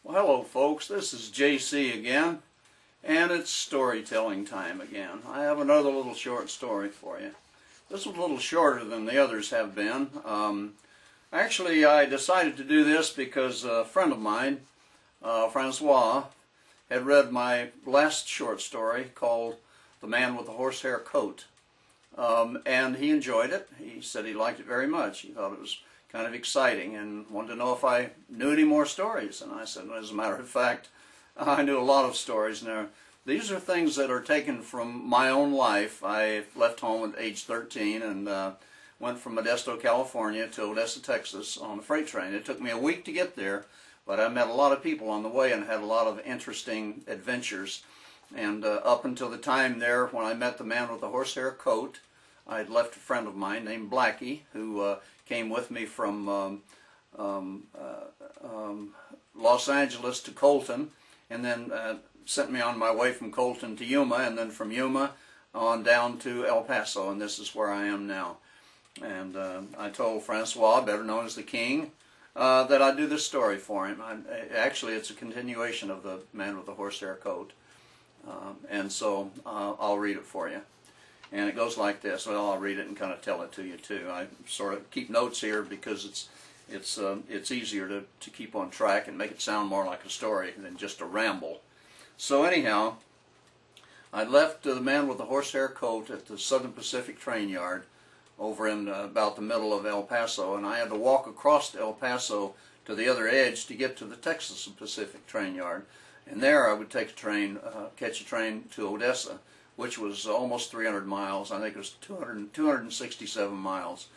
Well, hello folks, this is JC again, and it's storytelling time again. I have another little short story for you. This is a little shorter than the others have been. Actually, I decided to do this because a friend of mine, Francois, had read my last short story called The Man with the Horsehair Coat, and he enjoyed it. He said he liked it very much. He thought it was kind of exciting and wanted to know if I knew any more stories. And I said, well, as a matter of fact, I knew a lot of stories. Now, these are things that are taken from my own life. I left home at age 13 and went from Modesto, California to Odessa, Texas on a freight train. It took me a week to get there, but I met a lot of people on the way and had a lot of interesting adventures. And up until the time there when I met the man with the horsehair coat, I had left a friend of mine named Blackie, who came with me from Los Angeles to Colton, and then sent me on my way from Colton to Yuma, and then from Yuma on down to El Paso, and this is where I am now. And I told Francois, better known as the King, that I'd do this story for him. Actually, it's a continuation of the Man with the Horsehair Coat, and so I'll read it for you. And it goes like this. Well, I'll read it and kind of tell it to you too. I sort of keep notes here because it's easier to keep on track and make it sound more like a story than just a ramble. So anyhow, I left the Man with the Horsehair Coat at the Southern Pacific train yard over in about the middle of El Paso, and I had to walk across El Paso to the other edge to get to the Texas Pacific train yard. And there I would take a train, catch a train to Odessa, which was almost 300 miles. I think it was 267 miles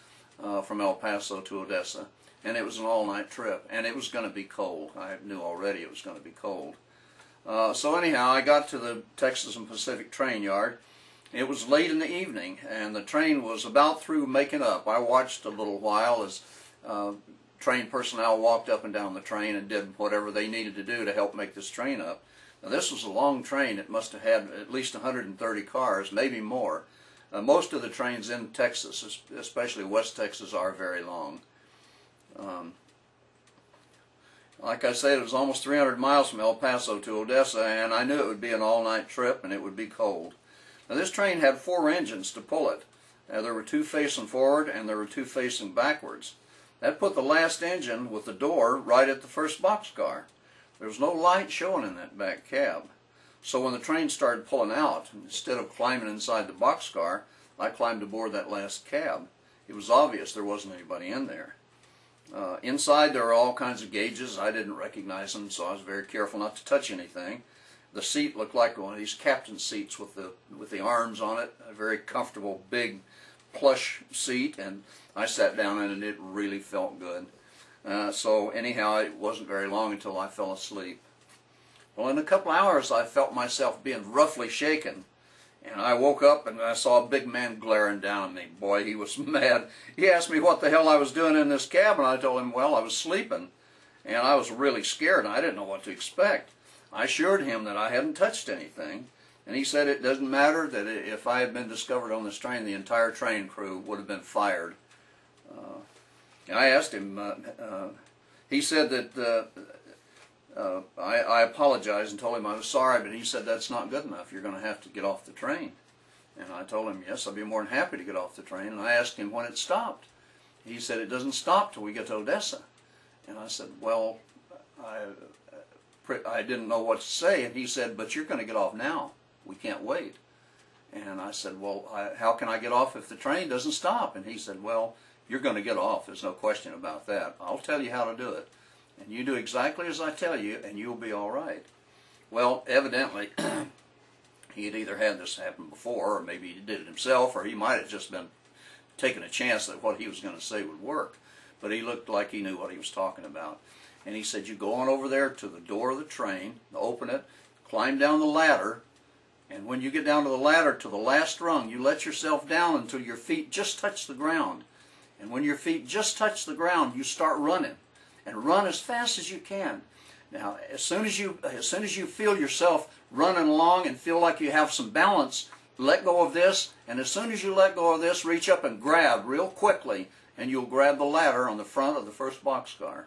from El Paso to Odessa. And it was an all-night trip. And it was going to be cold. I knew already it was going to be cold. So anyhow, I got to the Texas and Pacific train yard. It was late in the evening, and the train was about through making up. I watched a little while as train personnel walked up and down the train and did whatever they needed to do to help make this train up. Now, this was a long train. It must have had at least 130 cars, maybe more. Most of the trains in Texas, especially West Texas, are very long. Like I said, it was almost 300 miles from El Paso to Odessa, and I knew it would be an all-night trip and it would be cold. Now, this train had 4 engines to pull it. There were 2 facing forward and there were 2 facing backwards. That put the last engine with the door right at the first boxcar. There was no light showing in that back cab. So when the train started pulling out, instead of climbing inside the boxcar, I climbed aboard that last cab. It was obvious there wasn't anybody in there. Inside there were all kinds of gauges. I didn't recognize them, so I was very careful not to touch anything. The seat looked like one of these captain seats with the arms on it, a very comfortable, big, plush seat, and I sat down in it and it really felt good. So anyhow, it wasn't very long until I fell asleep. Well, in a couple hours, I felt myself being roughly shaken. And I woke up and I saw a big man glaring down at me. Boy, he was mad. He asked me what the hell I was doing in this cab, and I told him, well, I was sleeping. And I was really scared, and I didn't know what to expect. I assured him that I hadn't touched anything. And he said it doesn't matter, that if I had been discovered on this train, the entire train crew would have been fired. And I asked him, he said that I apologized and told him I was sorry, but he said that's not good enough. You're going to have to get off the train. And I told him, yes, I'd be more than happy to get off the train. And I asked him when it stopped. He said it doesn't stop till we get to Odessa. And I said, well, I didn't know what to say. And he said, but you're going to get off now. We can't wait. And I said, well, how can I get off if the train doesn't stop? And he said, well, you're going to get off. There's no question about that. I'll tell you how to do it. And you do exactly as I tell you, and you'll be all right. Well, evidently, he had either had this happen before, or maybe he did it himself, or he might have just been taking a chance that what he was going to say would work. But he looked like he knew what he was talking about. And he said, you go on over there to the door of the train, open it, climb down the ladder, and when you get down to the ladder to the last rung, you let yourself down until your feet just touch the ground. And when your feet just touch the ground, you start running. And run as fast as you can. Now, as soon as you feel yourself running along and feel like you have some balance, let go of this. And as soon as you let go of this, reach up and grab real quickly, and you'll grab the ladder on the front of the first boxcar.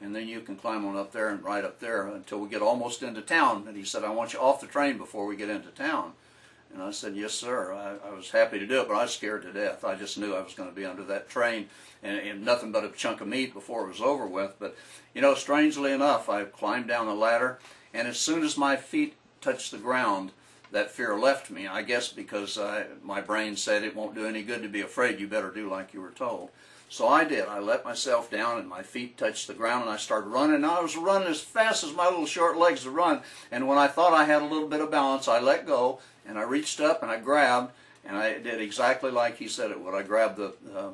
and then you can climb on up there and right up there until we get almost into town. And he said, I want you off the train before we get into town. And I said, yes, sir. I was happy to do it, but I was scared to death. I just knew I was going to be under that train and nothing but a chunk of meat before it was over with. But, you know, strangely enough, I climbed down the ladder, and as soon as my feet touched the ground, that fear left me. I guess because my brain said it won't do any good to be afraid. You better do like you were told. So I did. I let myself down and my feet touched the ground and I started running. And I was running as fast as my little short legs would run. And when I thought I had a little bit of balance, I let go and I reached up and I grabbed, and I did exactly like he said it would. I grabbed the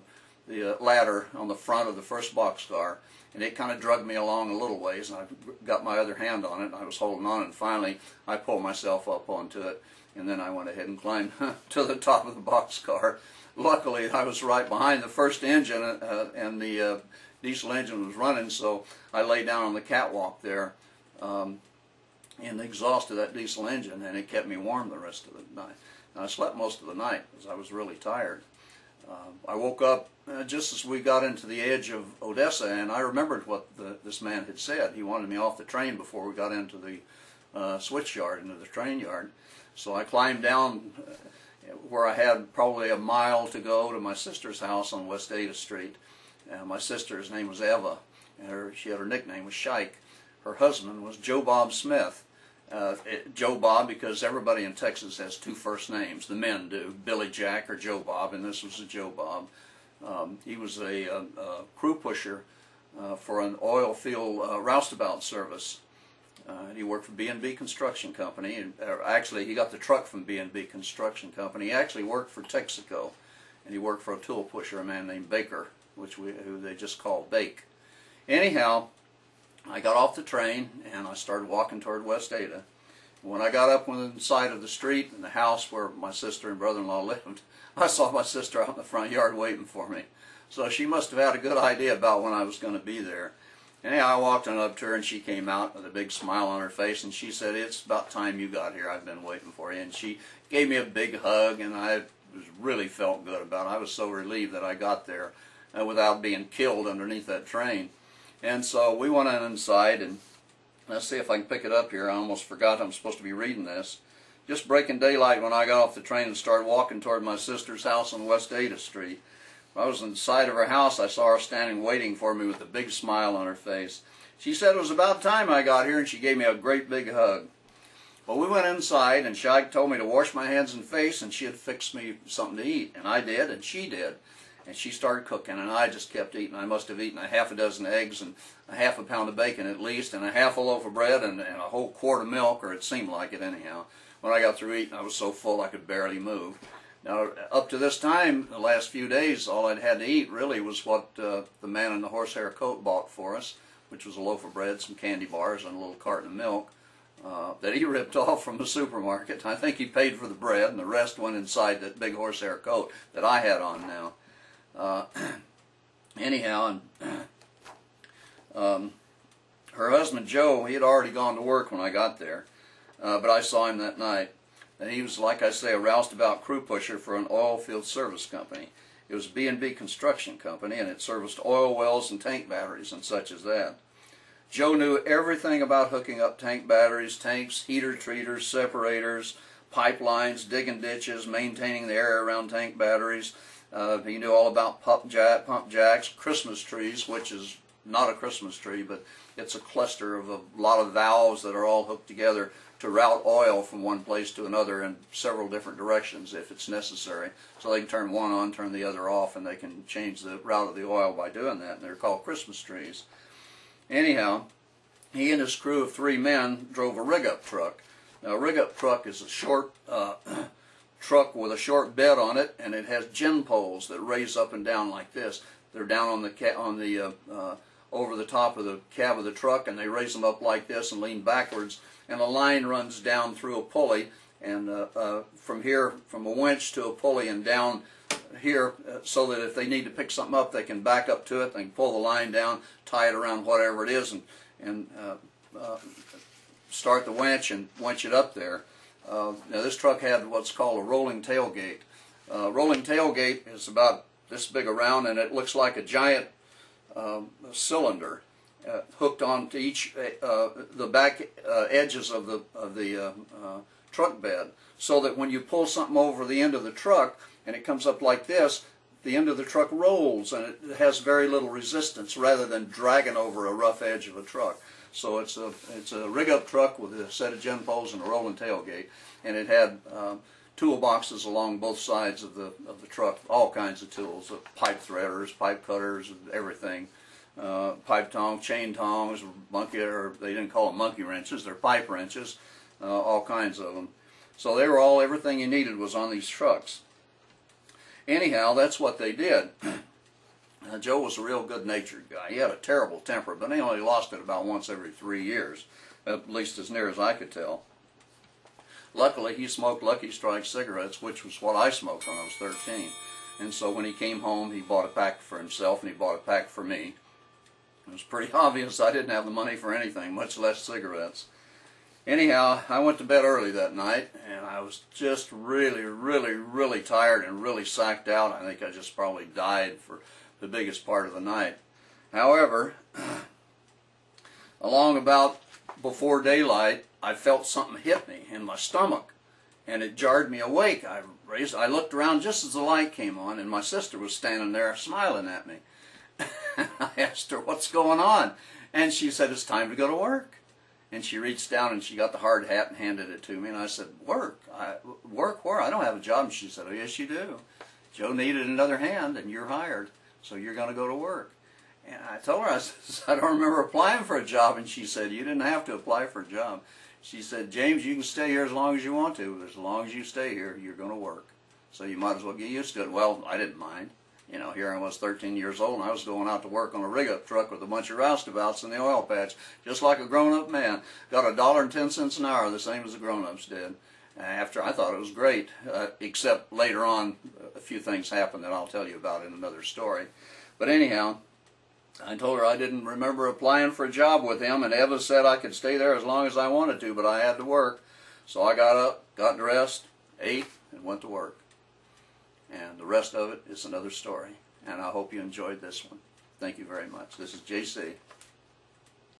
ladder on the front of the first boxcar, and it kind of dragged me along a little ways, and I got my other hand on it and I was holding on, and finally I pulled myself up onto it, and then I went ahead and climbed to the top of the boxcar. Luckily, I was right behind the first engine, and the diesel engine was running, so I lay down on the catwalk there in the exhaust of that diesel engine, and it kept me warm the rest of the night. And I slept most of the night because I was really tired. I woke up just as we got into the edge of Odessa, and I remembered what this man had said. He wanted me off the train before we got into the switch yard, into the train yard. So I climbed down where I had probably a mile to go to my sister's house on West 8th Street. My sister's name was Eva, and she had her nickname was Shike. Her husband was Joe Bob Smith. Joe Bob because everybody in Texas has two first names. The men do, Billy Jack or Joe Bob, and this was a Joe Bob. He was a crew pusher for an oil field roustabout service. He worked for B&B Construction Company. And, actually, he got the truck from B&B Construction Company. He actually worked for Texaco, and he worked for a tool pusher, a man named Baker, who they just called Bake. Anyhow, I got off the train and I started walking toward West Ada. When I got up within sight of the street and the house where my sister and brother-in-law lived, I saw my sister out in the front yard waiting for me. So she must have had a good idea about when I was going to be there. Anyhow, I walked on up to her and she came out with a big smile on her face and she said, "It's about time you got here. I've been waiting for you." And she gave me a big hug, and I really felt good about it. I was so relieved that I got there without being killed underneath that train. And so we went on inside, and let's see if I can pick it up here. I almost forgot I'm supposed to be reading this. Just breaking daylight when I got off the train and started walking toward my sister's house on West 8th Street. When I was inside of her house, I saw her standing waiting for me with a big smile on her face. She said it was about time I got here, and she gave me a great big hug. Well, we went inside, and Shag told me to wash my hands and face, and she had fixed me something to eat. And I did, and she did. And she started cooking, and I just kept eating. I must have eaten a half a dozen eggs and a half a pound of bacon at least, and a half a loaf of bread and a whole quart of milk, or it seemed like it anyhow. When I got through eating, I was so full I could barely move. Now, up to this time, the last few days, all I'd had to eat really was what the man in the horsehair coat bought for us, which was a loaf of bread, some candy bars, and a little carton of milk that he ripped off from the supermarket. I think he paid for the bread, and the rest went inside that big horsehair coat that I had on now. Anyhow, and her husband Joe, he had already gone to work when I got there, but I saw him that night, and he was, like I say, a roustabout crew pusher for an oil field service company. It was B&B Construction Company, and it serviced oil wells and tank batteries and such as that. Joe knew everything about hooking up tank batteries, tanks, heater treaters, separators, pipelines, digging ditches, maintaining the area around tank batteries. He knew all about pump jacks, Christmas trees, which is not a Christmas tree, but it's a cluster of a lot of valves that are all hooked together to route oil from one place to another in several different directions if it's necessary. So they can turn one on, turn the other off, and they can change the route of the oil by doing that, and they're called Christmas trees. Anyhow, he and his crew of 3 men drove a rig-up truck. Now, a rig-up truck is a short truck with a short bed on it, and it has gin poles that raise up and down like this. They're down on the over the top of the cab of the truck, and they raise them up like this and lean backwards, and a line runs down through a pulley, and from here, from a winch to a pulley and down here, so that if they need to pick something up, they can back up to it, they can pull the line down, tie it around whatever it is, and start the winch and winch it up there. Now this truck had what's called a rolling tailgate. Rolling tailgate is about this big around, and it looks like a giant cylinder, hooked onto each the back edges of the truck bed, so that when you pull something over the end of the truck and it comes up like this, the end of the truck rolls and it has very little resistance rather than dragging over a rough edge of a truck. So it's a rig-up truck with a set of gin poles and a rolling tailgate, and it had toolboxes along both sides of the truck, all kinds of tools, pipe threaders, pipe cutters, everything, pipe tongs, chain tongs, monkey, or they didn't call them monkey wrenches, they're pipe wrenches, all kinds of them. So they were all, everything you needed was on these trucks. Anyhow, that's what they did. Joe was a real good-natured guy. He had a terrible temper, but he only lost it about once every 3 years, at least as near as I could tell. Luckily, he smoked Lucky Strike cigarettes, which was what I smoked when I was 13. And so when he came home, he bought a pack for himself, and he bought a pack for me. It was pretty obvious I didn't have the money for anything, much less cigarettes. Anyhow, I went to bed early that night, and I was just really tired and really sacked out. I think I just probably died for the biggest part of the night. However, along about before daylight, I felt something hit me in my stomach, and it jarred me awake. I looked around just as the light came on, and my sister was standing there smiling at me. I asked her, "What's going on?" And she said, "It's time to go to work." And she reached down and she got the hard hat and handed it to me. And I said, "Work? Work where? I don't have a job." And she said, "Oh, yes, you do. Joe needed another hand, and you're hired, so you're going to go to work." And I told her, I said, "I don't remember applying for a job." And she said, "You didn't have to apply for a job." She said, "James, you can stay here as long as you want to. But as long as you stay here, you're going to work. So you might as well get used to it." Well, I didn't mind. You know, here I was 13 years old, and I was going out to work on a rig-up truck with a bunch of roustabouts in the oil patch, just like a grown-up man. Got $1.10 an hour, the same as the grown-ups did. After, I thought it was great, except later on, a few things happened that I'll tell you about in another story. But anyhow, I told her I didn't remember applying for a job with him, and Eva said I could stay there as long as I wanted to, but I had to work. So I got up, got dressed, ate, and went to work. And the rest of it is another story. And I hope you enjoyed this one. Thank you very much. This is JC.